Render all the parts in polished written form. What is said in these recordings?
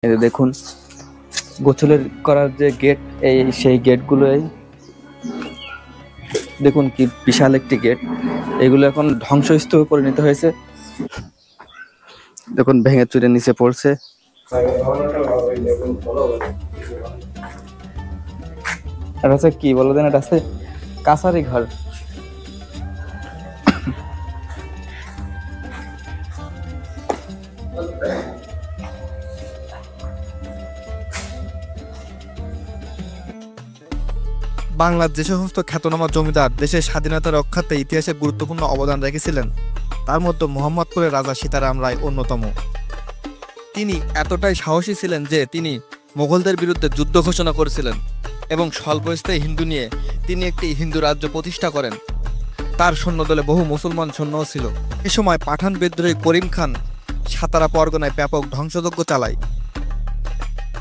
এই যে দেখুন গোসলের করার যে গেট, এই সেই গেটগুলোই দেখুন কি বিশাল একটি গেট। এগুলো এখন ধ্বংসস্তূপে পরিণত হয়েছে। দেখুন ভেঙে চুরে নিচে পড়ছে। এটা হচ্ছে কি বলো দেন, এটা হচ্ছে কাছারি ঘর। বাংলার যে সমস্ত খ্যাতনামা জমিদার দেশের স্বাধীনতা রক্ষার্থে ইতিহাসে গুরুত্বপূর্ণ অবদান রেখেছিলেন, তার মধ্যে মোহাম্মদপুরের রাজা সীতারাম রায় অন্যতম। তিনি এতটাই সাহসী ছিলেন যে তিনি মোগলদের বিরুদ্ধে যুদ্ধ ঘোষণা করেছিলেন এবং স্বল্পস্থায়ী হিন্দু নিয়ে তিনি একটি হিন্দু রাজ্য প্রতিষ্ঠা করেন। তার সৈন্যদলে বহু মুসলমান সৈন্যও ছিল। এ সময় পাঠান বিদ্রোহী করিম খান সাতারা পরগনায় ব্যাপক ধ্বংসযজ্ঞ চালায়।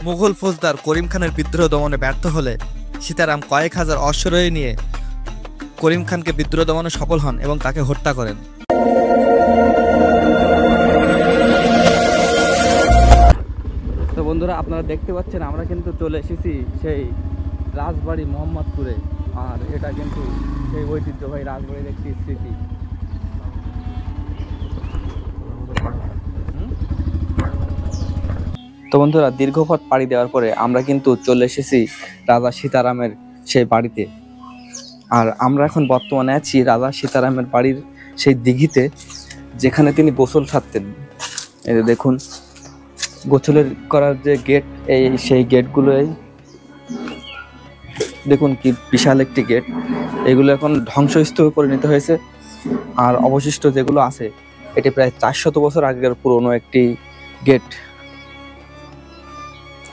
মুঘল ফৌজদার করিম খানের বিদ্রোহ দমনে ব্যর্থ হলে সীতারাম কয়েক হাজার অশ্বারোহী নিয়ে করিম খানকে বিদ্রোহ দমনে সফল হন এবং তাকে হত্যা করেন। তো বন্ধুরা, আপনারা দেখতে পাচ্ছেন আমরা কিন্তু চলে এসেছি সেই রাজবাড়ি মোহাম্মদপুরে। আর এটা কিন্তু সেই ঐতিহ্যবাহী রাজবাড়ির একটি স্মৃতি। তো বন্ধুরা, দীর্ঘ পথ পাড়ি দেওয়ার পরে আমরা কিন্তু চলে এসেছি রাজা সীতারামের সেই বাড়িতে। আর আমরা এখন বর্তমানে আছি রাজা সীতারামের বাড়ির সেই দিঘিতে, যেখানে তিনি গোসল সারতেন। এই যে দেখুন গোসলের করার যে গেট, এই সেই গেটগুলোই দেখুন কি বিশাল একটি গেট। এগুলো এখন ধ্বংসস্তূপে পরিণত হয়েছে। আর অবশিষ্ট যেগুলো আছে, এটি প্রায় 400 বছর আগের পুরনো একটি গেট।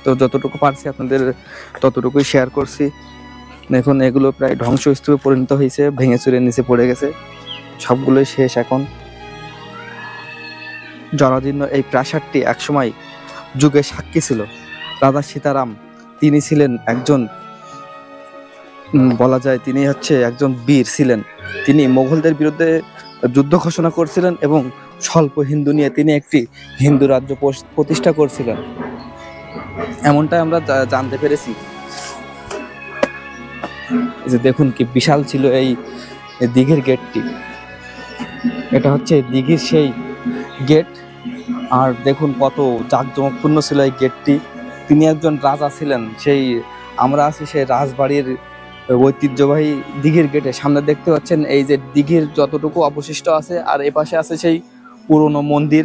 তো যতটুকু পারছি আপনাদের ততটুকুই শেয়ার করছি। দেখুন এগুলো প্রায় ধ্বংসস্তূপে পরিণত হয়েছে, ভেঙে চুরে নিচে পড়ে গেছে, সবগুলোই শেষ এখন। জরাজীর্ণ এই প্রাসাদটি একসময় যুগের সাক্ষী ছিল। রাজা সীতারাম তিনি ছিলেন একজন, বলা যায় তিনি হচ্ছে একজন বীর ছিলেন। তিনি মোগলদের বিরুদ্ধে যুদ্ধ ঘোষণা করছিলেন এবং স্বল্প হিন্দু নিয়ে তিনি একটি হিন্দু রাজ্য প্রতিষ্ঠা করছিলেন, এমনটাই আমরা জানতে পেরেছি। এই যে দেখুন কি বিশাল ছিল এই দিঘির গেটটি। এটা হচ্ছে দিঘির সেই গেট। আর দেখুন কত জাঁকজমকপূর্ণ ছিল এই গেটটি। তিনি একজন রাজা ছিলেন। সেই আমরা আছি সেই রাজবাড়ির ঐতিহ্যবাহী দিঘির গেটের সামনে। দেখতে পাচ্ছেন এই যে দিঘির যতটুকু অবশিষ্ট আছে, আর এপাশে আছে সেই পুরনো মন্দির।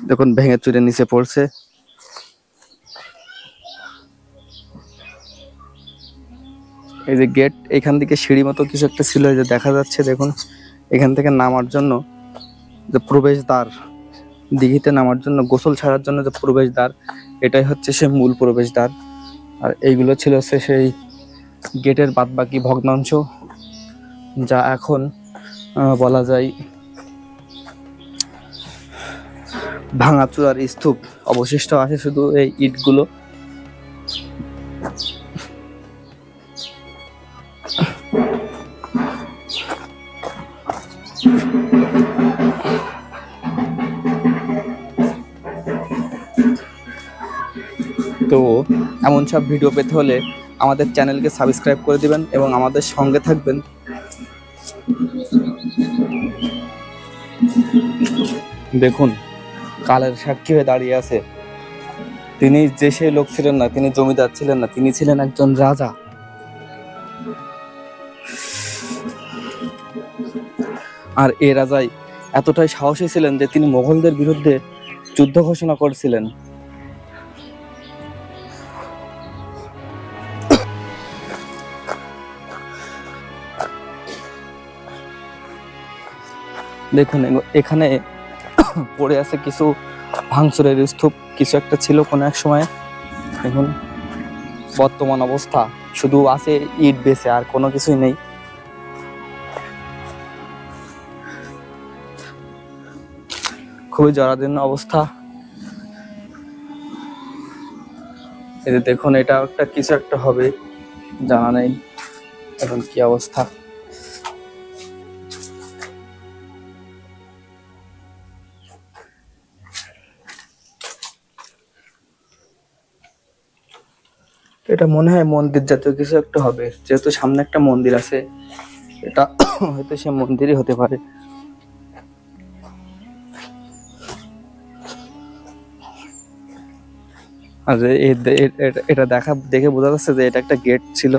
দেখুন ভেঙে চুরে নিচে পড়ছে। এই যে গেট, এখান থেকে সিঁড়ি মতো কিছু একটা ছিল, এই যে দেখা যাচ্ছে। দেখুন এখান থেকে নামার জন্য যে প্রবেশদ্বার, দিঘিতে নামার জন্য, গোসল ছাড়ার জন্য যে প্রবেশদ্বার, এটাই হচ্ছে সে মূল প্রবেশদ্বার। আর এইগুলো ছিল সেই গেটের বাদবাকি ভগ্নাংশ, যা এখন বলা যায় ভাঙাচুরার স্তূপ। অবশিষ্ট আছে শুধু এই ইটগুলো। তো এমন সব ভিডিও পেতে হলে আমাদের চ্যানেলকে সাবস্ক্রাইব করে দিবেন এবং আমাদের সঙ্গে থাকবেন। দেখুন কালের সাক্ষী হয়ে দাঁড়িয়ে আছে। তিনি যে সেই লোক ছিলেন না, তিনি জমিদার ছিলেন না, তিনি ছিলেন একজন রাজা। আর এ রাজাই এতটাই সাহসী ছিলেন যে তিনি মোগলদের বিরুদ্ধে যুদ্ধ ঘোষণা করেছিলেন। দেখুন এখানে পড়ে আছে কিছু ভাঙচুরের স্তূপ, কিছু একটা ছিল কোনো এক সময়। দেখুন বর্তমান অবস্থা শুধু আছে ইট বেঁচে, আর কোনো কিছুই নেই। খুবই জরাজীর্ণ অবস্থা। এই যে দেখুন, এটা একটা কিছু একটা হবে, জানা নেই এখন কি অবস্থা। এটা মনে হয় মন্দির জাতীয় কিছু একটা হবে, যেহেতু সামনে একটা মন্দির আছে। এটা হয়তো সে মন্দিরই হতে পারে। আর এটা দেখে বোঝা যাচ্ছে যে এটা একটা গেট ছিল।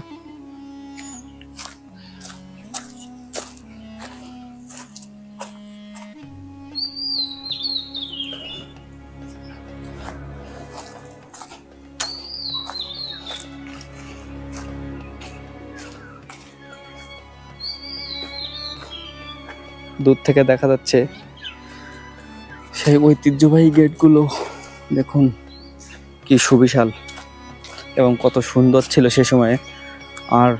দূর থেকে দেখা যাচ্ছে সেই ঐতিহ্যবাহী গেটগুলো। দেখুন কি সুবিশাল এবং কত সুন্দর ছিল সে সময়ে, আর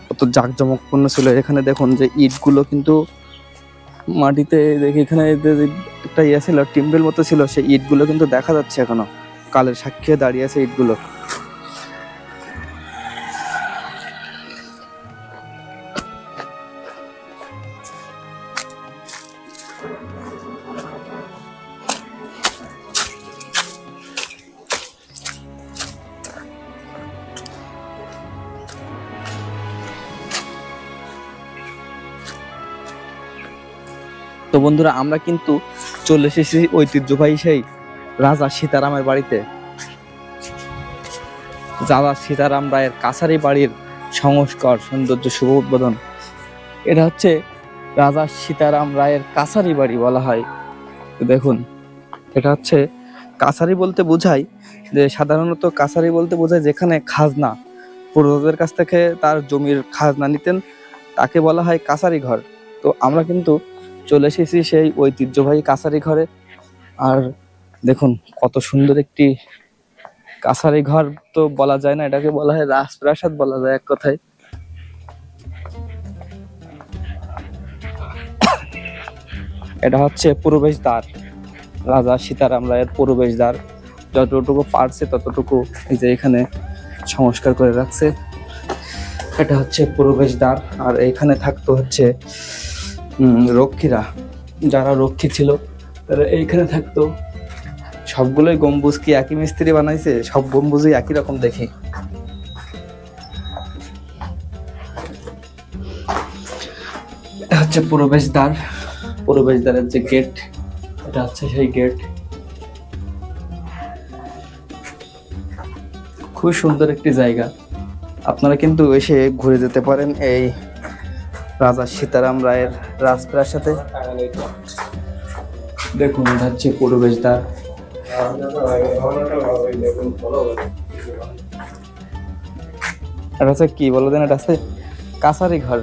কত জাঁকজমকপূর্ণ ছিল। এখানে দেখুন যে ইটগুলো কিন্তু মাটিতে দেখে, এখানে যে একটা ইয়ে ছিল, টিম্বেল মতো ছিল, সেই ইটগুলো কিন্তু দেখা যাচ্ছে এখনো, কালের সাক্ষী হয়ে দাঁড়িয়ে আছে ইটগুলো। তো বন্ধুরা, আমরা কিন্তু চলে এসেছি ঐতিহ্যবাহী সেই রাজা সীতারামের বাড়িতে। রাজা সীতারাম রায়ের কাছারি বাড়ির সংস্কার সৌন্দর্য শুভ উদ্বোধন। এটা হচ্ছে রাজা সীতারাম রায়ের কাছারি বাড়ি বলা হয়। তো দেখুন, এটা হচ্ছে কাছারি বলতে বোঝায় যে, সাধারণত কাছারি বলতে বোঝায় যেখানে খাজনা, পূর্বজদের কাছ থেকে তার জমির খাজনা নিতেন, তাকে বলা হয় কাছারি ঘর। তো আমরা কিন্তু চলে এসেছি সেই ঐতিহ্যবাহী কাছারি ঘরে। আর দেখুন কত সুন্দর একটি কাছারি ঘর, তো বলা যায় না, এটাকে বলা হয় রাজপ্রাসাদ বলা যায় এক কথায়। এটা হচ্ছে প্রবেশ দ্বার, রাজা সীতারাম রায়ের প্রবেশ দ্বার। যতটুকু পারছে ততটুকু এই যে এখানে সংস্কার করে রাখছে। এটা হচ্ছে প্রবেশ দ্বার, আর এখানে থাকতো হচ্ছে রক্ষীরা, যারা রক্ষী ছিল তারা এইখানে থাকতো। সবগুলোই গম্বুজ কি একই মিস্ত্রি বানাইছে? সব গম্বুজই একই রকম দেখি। এটা হচ্ছে প্রবেশ দ্বার, প্রবেশ দ্বারের যে গেট, এটা হচ্ছে সেই গেট। খুব সুন্দর একটি জায়গা, আপনারা কিন্তু এসে ঘুরে যেতে পারেন এই রাজা সীতারাম রায়ের রাজপ্রাসাদে। দেখুন, এটা হচ্ছে প্রবেশ দ্বার। এটা হচ্ছে কি বলো দেন, এটা হচ্ছে কাছারি ঘর।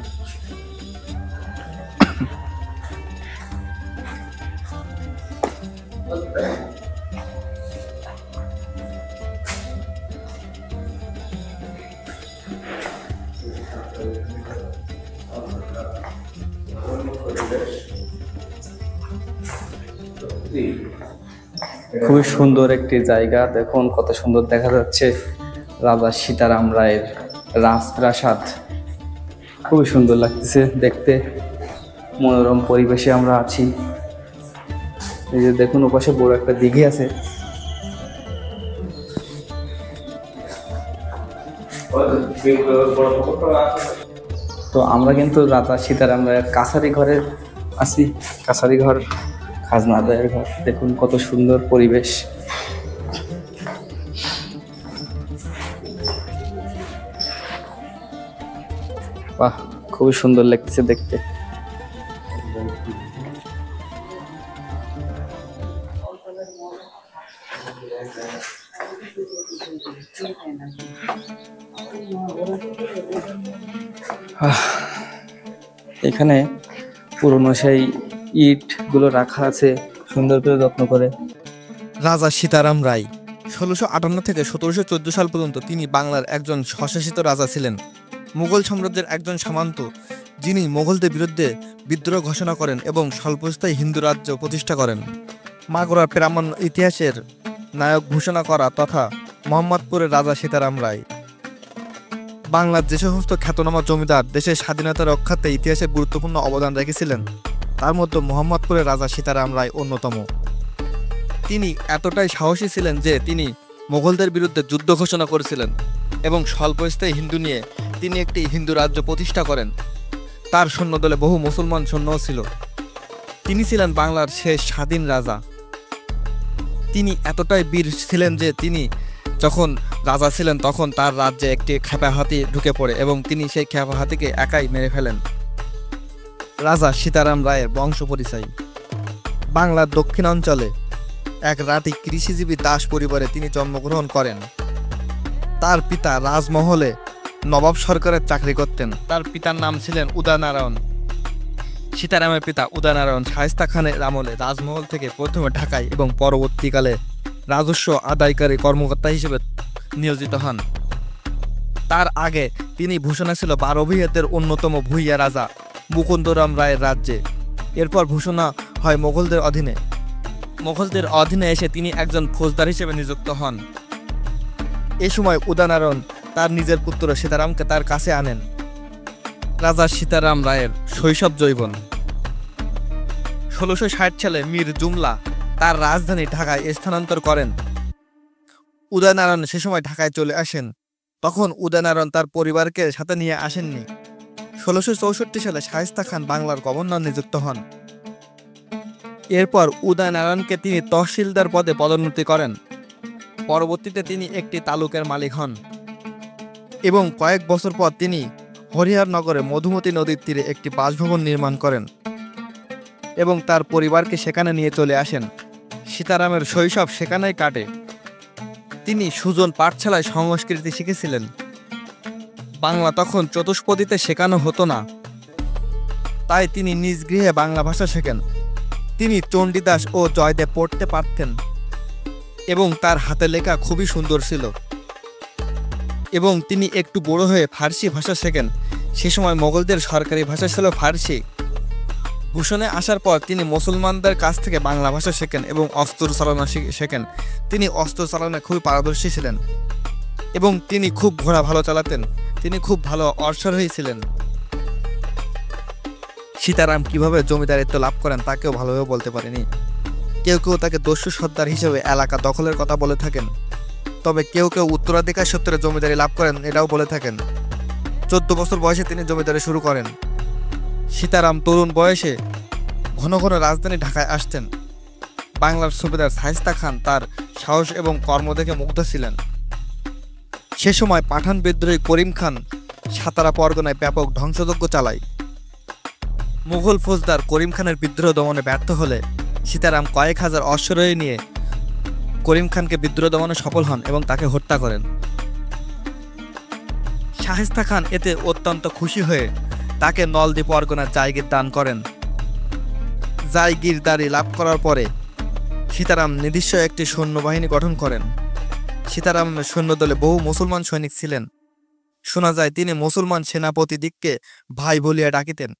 খুবই সুন্দর একটি জায়গা, দেখুন কত সুন্দর দেখা যাচ্ছে রাজা সীতারাম রায়ের রাজপ্রাসাদ। খুবই সুন্দর লাগতেছে দেখতে, মনোরম পরিবেশে আমরা আছি। এই যে দেখুন, ওপাশে বড় একটা দিঘি আছে। তো আমরা কিন্তু রাজা সীতারাম রায়ের কাছারি ঘরে আছি। কাছারি ঘর, খাজনা আদায়ের ঘর। দেখুন কত সুন্দর পরিবেশ। বাহ, খুবই সুন্দর লাগতেছে দেখতে। এখানে পুরনো সেই ইট গুলো রাখা আছে সুন্দর করে যত্ন করে। রাজা সীতারাম রায় 1658 থেকে 1714 সাল পর্যন্ত তিনি বাংলার একজন স্বশাসিত রাজা ছিলেন। মুঘল সাম্রাজ্যের একজন সামন্ত, যিনি মোগলদের বিরুদ্ধে বিদ্রোহ ঘোষণা করেন এবং স্বল্পস্থায়ী হিন্দু রাজ্য প্রতিষ্ঠা করেন। মাগরার প্রামাণ্য ইতিহাসের নায়ক ঘোষণা করা তথা মোহাম্মদপুরের রাজা সীতারাম রায়। বাংলার যে সমস্ত খ্যাতনামা জমিদার দেশের স্বাধীনতা রক্ষাতে ইতিহাসে গুরুত্বপূর্ণ অবদান রেখেছিলেন তার মধ্যে মোহাম্মদপুরের রাজা সীতারাম রায় অন্যতম। তিনি এতটাই সাহসী ছিলেন যে তিনি মোগলদের বিরুদ্ধে যুদ্ধ ঘোষণা করেছিলেন এবং স্বল্পস্থায়ী হিন্দু নিয়ে তিনি একটি হিন্দু রাজ্য প্রতিষ্ঠা করেন। তার সৈন্যদলে বহু মুসলমান সৈন্যও ছিল। তিনি ছিলেন বাংলার শেষ স্বাধীন রাজা। তিনি এতটাই বীর ছিলেন যে তিনি যখন রাজা ছিলেন তখন তার রাজ্যে একটি খেপা হাতি ঢুকে পড়ে এবং তিনি সেই খেপা হাতিকে একাই মেরে ফেলেন। রাজা সীতারাম রায়ের বংশ পরিচয়। বাংলার দক্ষিণাঞ্চলে এক রাতি কৃষিজীবী দাস পরিবারে তিনি জন্মগ্রহণ করেন। তার পিতা রাজমহলে নবাব সরকারের চাকরি করতেন। তার পিতার নাম ছিলেন উদয়নারায়ণ। সীতারামের পিতা উদয়নারায়ণ শায়েস্তা খানের আমলে রাজমহল থেকে প্রথমে ঢাকায় এবং পরবর্তীকালে রাজস্ব আদায়কারী কর্মকর্তা হিসেবে নিয়োজিত হন। তার আগে তিনি ভূষণা ছিল 12 ভূঁইয়াদের অন্যতম ভূঁইয়া রাজা মুকুন্দরাম রায়ের রাজ্যে। এরপর ভূষণা হয় মোগলদের অধীনে। মোগলদের অধীনে এসে তিনি একজন ফৌজদার হিসেবে নিযুক্ত হন। এ সময় উদয়নারায়ণ তার নিজের পুত্র সীতারামকে তার কাছে আনেন। রাজা সীতারাম রায়ের শৈশব যৌবন। 1660 সালে মীর জুমলা তার রাজধানী ঢাকায় স্থানান্তর করেন। উদয়নারায়ণ সে সময় ঢাকায় চলে আসেন। তখন উদয়নারায়ণ তার পরিবারকে সাথে নিয়ে আসেননি। 1664 সালে শায়েস্তা খান বাংলার গভর্নর নিযুক্ত হন। এরপর উদয়নারায়ণকে তিনি তহসিলদার পদে পদোন্নতি করেন। পরবর্তীতে তিনি একটি তালুকের মালিক হন এবং কয়েক বছর পর তিনি হরিহরনগরে মধুমতি নদীর তীরে একটি বাসভবন নির্মাণ করেন এবং তার পরিবারকে সেখানে নিয়ে চলে আসেন। সীতারামের শৈশব সেখানেই কাটে। তিনি সুজন পাঠশালায় সংস্কৃতি শিখেছিলেন। বাংলা তখন চতুষ্পদীতে শেখানো হতো না, তাই তিনি নিজ গৃহে বাংলা ভাষা শেখেন। তিনি চণ্ডীদাস ও জয়দেব পড়তে পারতেন এবং তার হাতে লেখা খুবই সুন্দর ছিল এবং তিনি একটু বড় হয়ে ফার্সি ভাষা শেখেন। সে সময় মোগলদের সরকারি ভাষা ছিল ফার্সি। ভূষণে আসার পর তিনি মুসলমানদের কাছ থেকে বাংলা ভাষা শেখেন এবং অস্ত্র চালনা শেখেন। তিনি অস্ত্র চালনায় খুবই পারদর্শী ছিলেন এবং তিনি খুব ঘোড়া ভালো চালাতেন। তিনি খুব ভালো অশ্বারোহী ছিলেন। সীতারাম কিভাবে জমিদারিত্ব লাভ করেন তা কেউ ভালোভাবে বলতে পারেনি। কেউ কেউ তাকে দস্যু সর্দার হিসেবে এলাকা দখলের কথা বলে থাকেন, তবে কেউ কেউ উত্তরাধিকার সূত্রে জমিদারি লাভ করেন এটাও বলে থাকেন। 14 বছর বয়সে তিনি জমিদারি শুরু করেন। সীতারাম তরুণ বয়সে ঘন ঘন রাজধানী ঢাকায় আসতেন। বাংলার সুবেদার শায়েস্তা খান তার সাহস এবং কর্ম দেখে মুগ্ধ ছিলেন। সে সময় পাঠান বিদ্রোহী করিম খান সাতারা পরগনায় ব্যাপক ধ্বংসযজ্ঞ চালায়। মুঘল ফৌজদার করিম খানের বিদ্রোহ দমনে ব্যর্থ হলে সীতারাম কয়েক হাজার অশ্বারোহী নিয়ে করিম খানকে বিদ্রোহ দমনে সফল হন এবং তাকে হত্যা করেন। শায়েস্তা খান এতে অত্যন্ত খুশি হয়ে তাকে নলদী পরগনার জায়গির দান করেন। জায়গিরদারি লাভ করার পরে সীতারাম নির্দিষ্ট একটি সৈন্যবাহিনী গঠন করেন। সীতারামের সৈন্যদলে বহু মুসলমান সৈনিক ছিলেন। শোনা যায় তিনি মুসলমান সেনাপতি দিককে ভাই বলিয়া ডাকিতেন।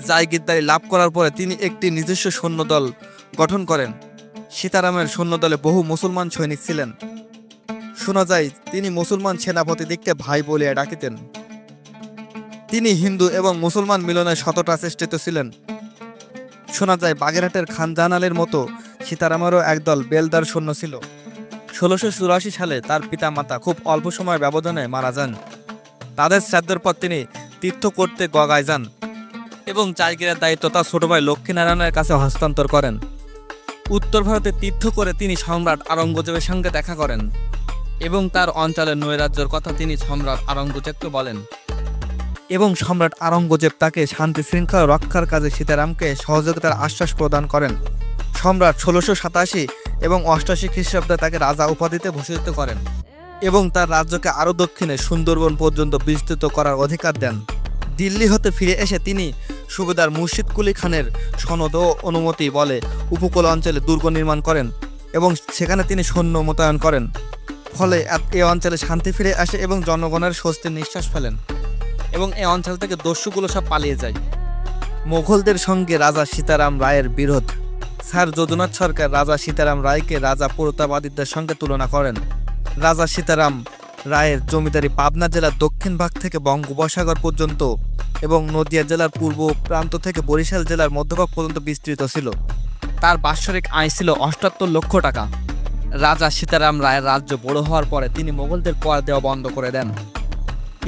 জায়গিরদারি লাভ করার পরে তিনি একটি নিজস্ব সৈন্যদল গঠন করেন। সীতারামের সৈন্যদলে বহু মুসলমান সৈনিক ছিলেন। শোনা যায় তিনি মুসলমান সেনাপতি দিককে ভাই বলিয়া ডাকিতেন। তিনি হিন্দু এবং মুসলমান মিলনে শতটা চেষ্টিত ছিলেন। শোনা যায় বাগেরহাটের খান জাহানালের মতো সীতারামেরও একদল বেলদার সৈন্য ছিল। 1684 সালে তার পিতা মাতা খুব অল্প সময়ের ব্যবধানে মারা যান। তাদের শ্রাদ্ধের পর তিনি তীর্থ করতে গগায় যান এবং জায়গিরের দায়িত্ব তার ছোট ভাই লক্ষ্মীনারায়ণের কাছে হস্তান্তর করেন। উত্তর ভারতে তীর্থ করে তিনি সম্রাট আওরঙ্গজেবের সঙ্গে দেখা করেন এবং তার অঞ্চলের নৈরাজ্যের কথা তিনি সম্রাট আওরঙ্গজেবকে বলেন এবং সম্রাট আওরঙ্গজেব তাকে শান্তি শৃঙ্খলা রক্ষার কাজে সীতারামকে সহযোগিতার আশ্বাস প্রদান করেন। সম্রাট 1687 এবং 88 খ্রিস্টাব্দে তাকে রাজা উপাধিতে ভূষিত করেন এবং তার রাজ্যকে আরও দক্ষিণে সুন্দরবন পর্যন্ত বিস্তৃত করার অধিকার দেন। দিল্লি হতে ফিরে এসে তিনি সুবেদার মুর্শিদ কুলি খানের সনদ ও অনুমতি বলে উপকূল অঞ্চলে দুর্গ নির্মাণ করেন এবং সেখানে তিনি সৈন্য মোতায়েন করেন। ফলে এই অঞ্চলে শান্তি ফিরে আসে এবং জনগণের স্বস্তির নিঃশ্বাস ফেলেন এবং এই অঞ্চল থেকে দস্যুগুলো সব পালিয়ে যায়। মোগলদের সঙ্গে রাজা সীতারাম রায়ের বিরোধ। স্যার যদুনাথ সরকার রাজা সীতারাম রায়কে রাজা প্রতাপাদিত্যের সঙ্গে তুলনা করেন। রাজা সীতারাম রায়ের জমিদারি পাবনা জেলার দক্ষিণ ভাগ থেকে বঙ্গোপসাগর পর্যন্ত এবং নদিয়া জেলার পূর্ব প্রান্ত থেকে বরিশাল জেলার মধ্যভাগ পর্যন্ত বিস্তৃত ছিল। তার বাৎসরিক আয় ছিল ৭৮ লক্ষ টাকা। রাজা সীতারাম রায়ের রাজ্য বড় হওয়ার পরে তিনি মোগলদের কর দেওয়া বন্ধ করে দেন।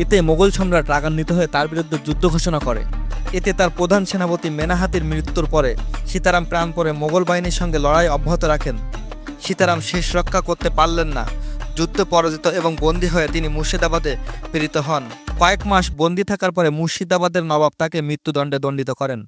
এতে মোগল সম্রাট রাগান্বিত হয়ে তার বিরুদ্ধে যুদ্ধ ঘোষণা করে। এতে তার প্রধান সেনাপতি মেনাহাতির মৃত্যুর পরে সীতারাম প্রাণপণে মোগল বাহিনীর সঙ্গে লড়াই অব্যাহত রাখেন। সীতারাম শেষ রক্ষা করতে পারলেন না। যুদ্ধে পরাজিত এবং বন্দী হয়ে তিনি মুর্শিদাবাদে প্রেরিত হন। কয়েক মাস বন্দী থাকার পরে মুর্শিদাবাদের নবাব তাকে মৃত্যুদণ্ডে দণ্ডিত করেন।